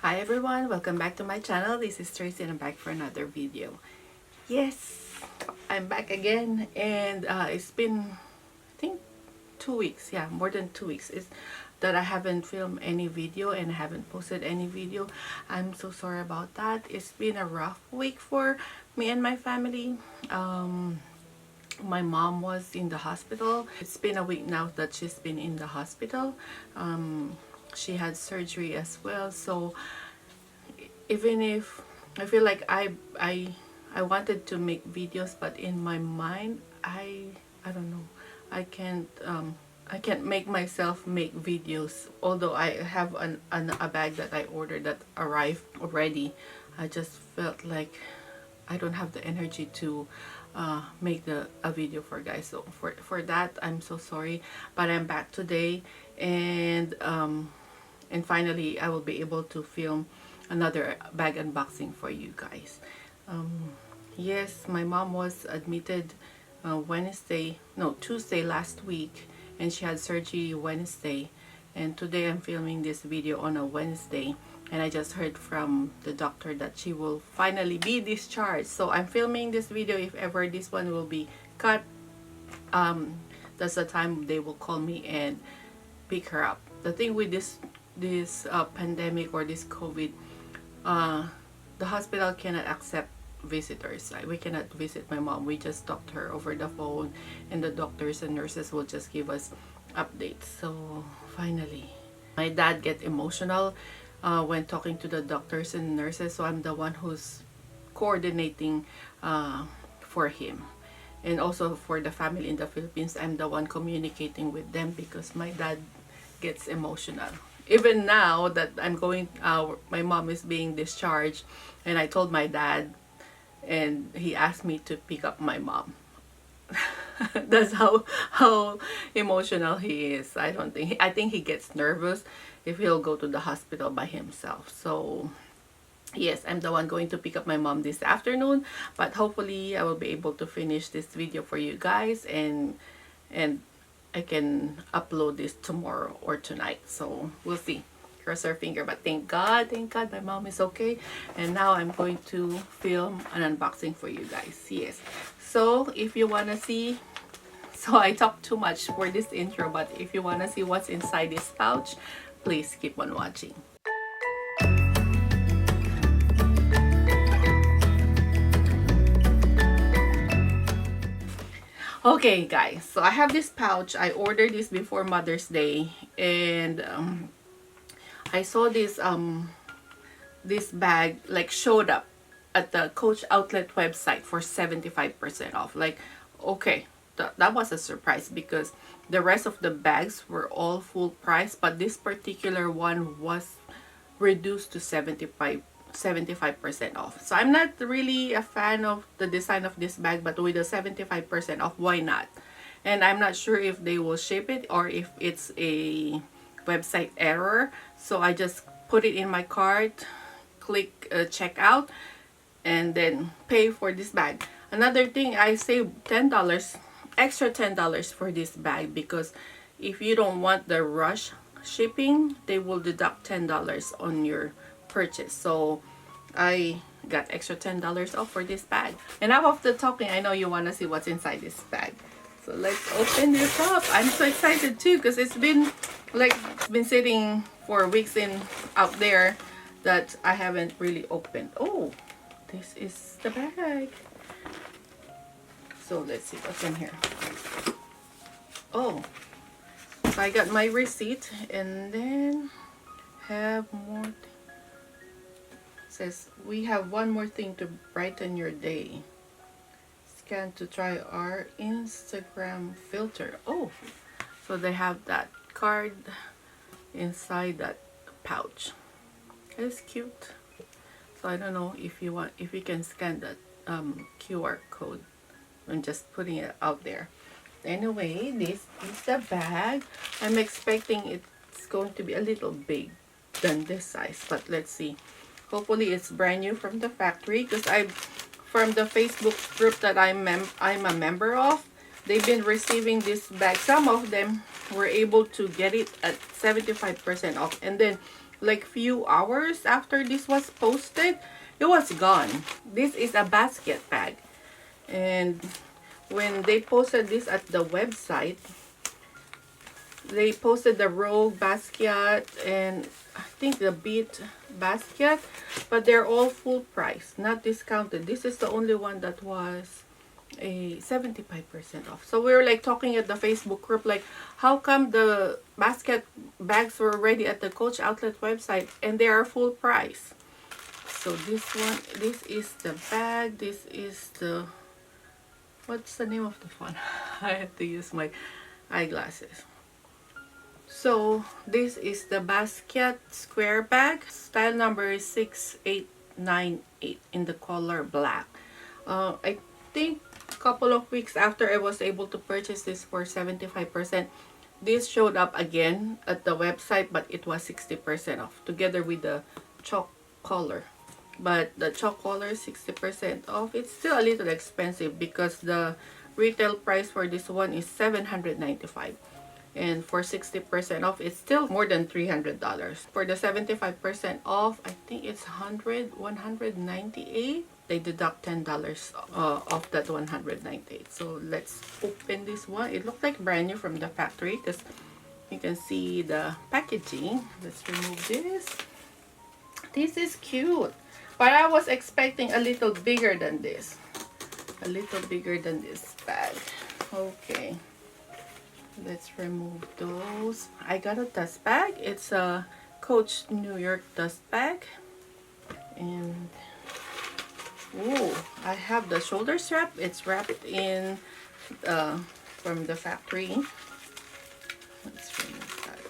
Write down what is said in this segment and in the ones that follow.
Hi everyone, welcome back to my channel. This is Tracy and I'm back for another video. Yes, I'm back again, and it's been, I think, 2 weeks. Yeah, more than 2 weeks is that I haven't filmed any video and I haven't posted any video. I'm so sorry about that. It's been a rough week for me and my family. My mom was in the hospital. It's been a week now that she's been in the hospital. She had surgery as well, so even if I feel like I wanted to make videos, but in my mind I don't know, I can't make myself make videos. Although I have a bag that I ordered that arrived already, I just felt like I don't have the energy to make a video for guys. So for that, I'm so sorry, but I'm back today, and finally I will be able to film another bag unboxing for you guys. Yes, my mom was admitted Tuesday last week, and she had surgery Wednesday, and today I'm filming this video on a Wednesday, and I just heard from the doctor that she will finally be discharged. So I'm filming this video. If ever this one will be cut, that's the time they will call me and pick her up. The thing with this pandemic or this COVID, the hospital cannot accept visitors. We cannot visit my mom. We just talk to her over the phone, and the doctors and nurses will just give us updates. So finally, my dad get emotional when talking to the doctors and nurses, so I'm the one who's coordinating for him, and also for the family in the Philippines. I'm the one communicating with them because my dad gets emotional. Even now that I'm going, my mom is being discharged, and I told my dad, and he asked me to pick up my mom. That's how emotional he is. I think he gets nervous if he'll go to the hospital by himself. So yes, I'm the one going to pick up my mom this afternoon, but hopefully I will be able to finish this video for you guys, and I can upload this tomorrow or tonight. So we'll see. Cross our finger. But thank God my mom is okay. And now I'm going to film an unboxing for you guys. Yes. So if you want to see, so I talk too much for this intro, but if you want to see what's inside this pouch, please keep on watching. Okay guys, so I have this pouch. I ordered this before Mother's Day, and I saw this this bag like showed up at the Coach outlet website for 75% off. Like, okay, that was a surprise because the rest of the bags were all full price, but this particular one was reduced to 75% off. So I'm not really a fan of the design of this bag, but with a 75% off, why not? And I'm not sure if they will ship it or if it's a website error. So I just put it in my cart, click checkout, and then pay for this bag. Another thing, I saved $10, extra $10 for this bag, because if you don't want the rush shipping, they will deduct $10 on your purchase. So I got extra $10 off for this bag. And now after talking, I know you want to see what's inside this bag. So let's open this up. I'm so excited too, because it's been sitting for weeks out there that I haven't really opened. Oh, this is the bag. So let's see what's in here. Oh, so I got my receipt, and then have more. Says we have one more thing to brighten your day. Scan to try our Instagram filter. Oh, so they have that card inside that pouch. It's cute. So I don't know if you can scan that QR code. I'm just putting it out there. Anyway, this is the bag. I'm expecting it's going to be a little big than this size, but let's see. Hopefully it's brand new from the factory, because from the Facebook group that I'm a member of, they've been receiving this bag. Some of them were able to get it at 75% off, and then like few hours after this was posted, it was gone. This is a Basquiat bag, and when they posted this at the website, they posted the Rogue Basquiat and I think the Beat Basquiat, but they're all full price, not discounted. This is the only one that was a 75% off. So we were like talking at the Facebook group, like, how come the Basquiat bags were already at the Coach Outlet website and they are full price? So this one, this is the bag, this is the, what's the name of the font? I have to use my eyeglasses. So this is the Basquiat square bag. Style number is 6898 in the color black. I think a couple of weeks after I was able to purchase this for 75%, this showed up again at the website, but it was 60% off together with the chalk color. But the chalk color is 60% off. It's still a little expensive because the retail price for this one is $795. And for 60% off, it's still more than $300. For the 75% off, I think it's $198. They deduct $10 off that $198. So let's open this one. It looks like brand new from the factory because you can see the packaging. Let's remove this. This is cute, but I was expecting a little bigger than this. A little bigger than this bag. Okay. Let's remove those. I got a dust bag. It's a Coach New York dust bag. And oh, I have the shoulder strap. It's wrapped in from the factory. Let's remove that.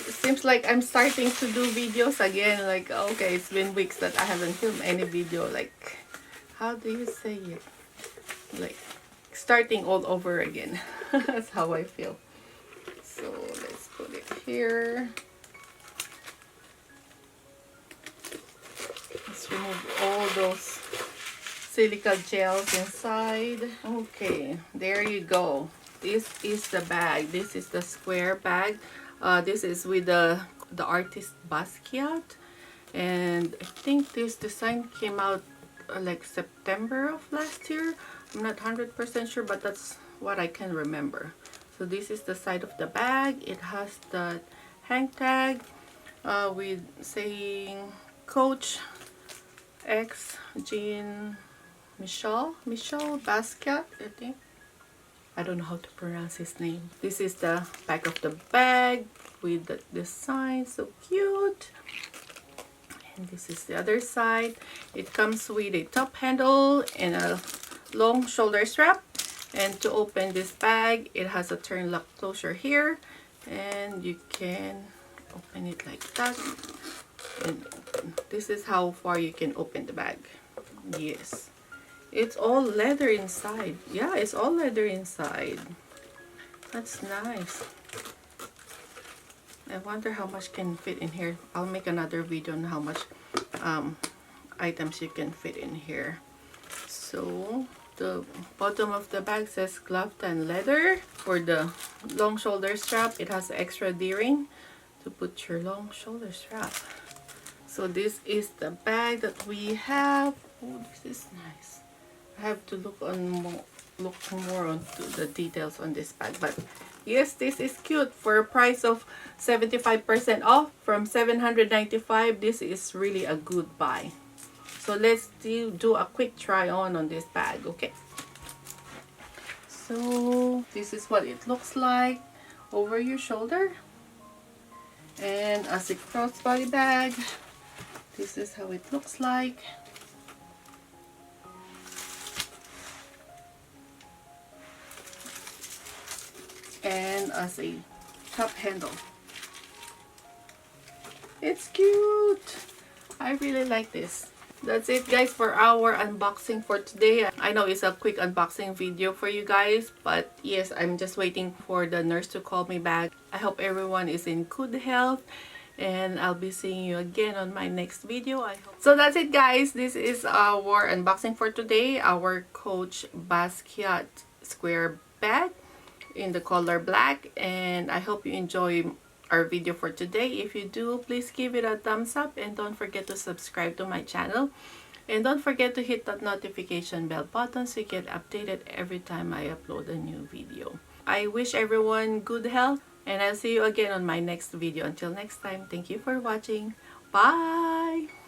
It seems like I'm starting to do videos again. Like, okay, it's been weeks that I haven't filmed any video. Like, how do you say it? Like, starting all over again. That's how I feel. So let's put it here. Let's remove all those silica gels inside. Okay, there you go. This is the bag. This is the square bag. This is with the artist Basquiat, and I think this design came out like September of last year. I'm not 100% sure, but that's what I can remember. So this is the side of the bag. It has the hang tag with saying Coach X Jean-Michel Basquiat, I think. I don't know how to pronounce his name. This is the back of the bag with the design. So cute. And this is the other side. It comes with a top handle and a long shoulder strap. And to open this bag, it has a turn lock closure here, and you can open it like that. And this is how far you can open the bag. Yes, it's all leather inside. Yeah, it's all leather inside. That's nice. I wonder how much can fit in here. I'll make another video on how much items you can fit in here. So the bottom of the bag says glovetanned leather. For the long shoulder strap, it has extra D-ring to put your long shoulder strap. So this is the bag that we have. Oh, this is nice. I have to look more onto the details on this bag. But yes, this is cute. For a price of 75% off from $795, this is really a good buy. So let's do a quick try on this bag, okay? So this is what it looks like over your shoulder. And as a crossbody bag, this is how it looks like. And as a top handle. It's cute. I really like this. That's it, guys, for our unboxing for today. I know it's a quick unboxing video for you guys, but yes, I'm just waiting for the nurse to call me back. I hope everyone is in good health, and I'll be seeing you again on my next video. I hope. So that's it, guys. This is our unboxing for today. Our Coach Basquiat square bag in the color black, and I hope you enjoy our video for today. If you do, please give it a thumbs up and don't forget to subscribe to my channel. And don't forget to hit that notification bell button so you get updated every time I upload a new video. I wish everyone good health, and I'll see you again on my next video. Until next time, thank you for watching. Bye!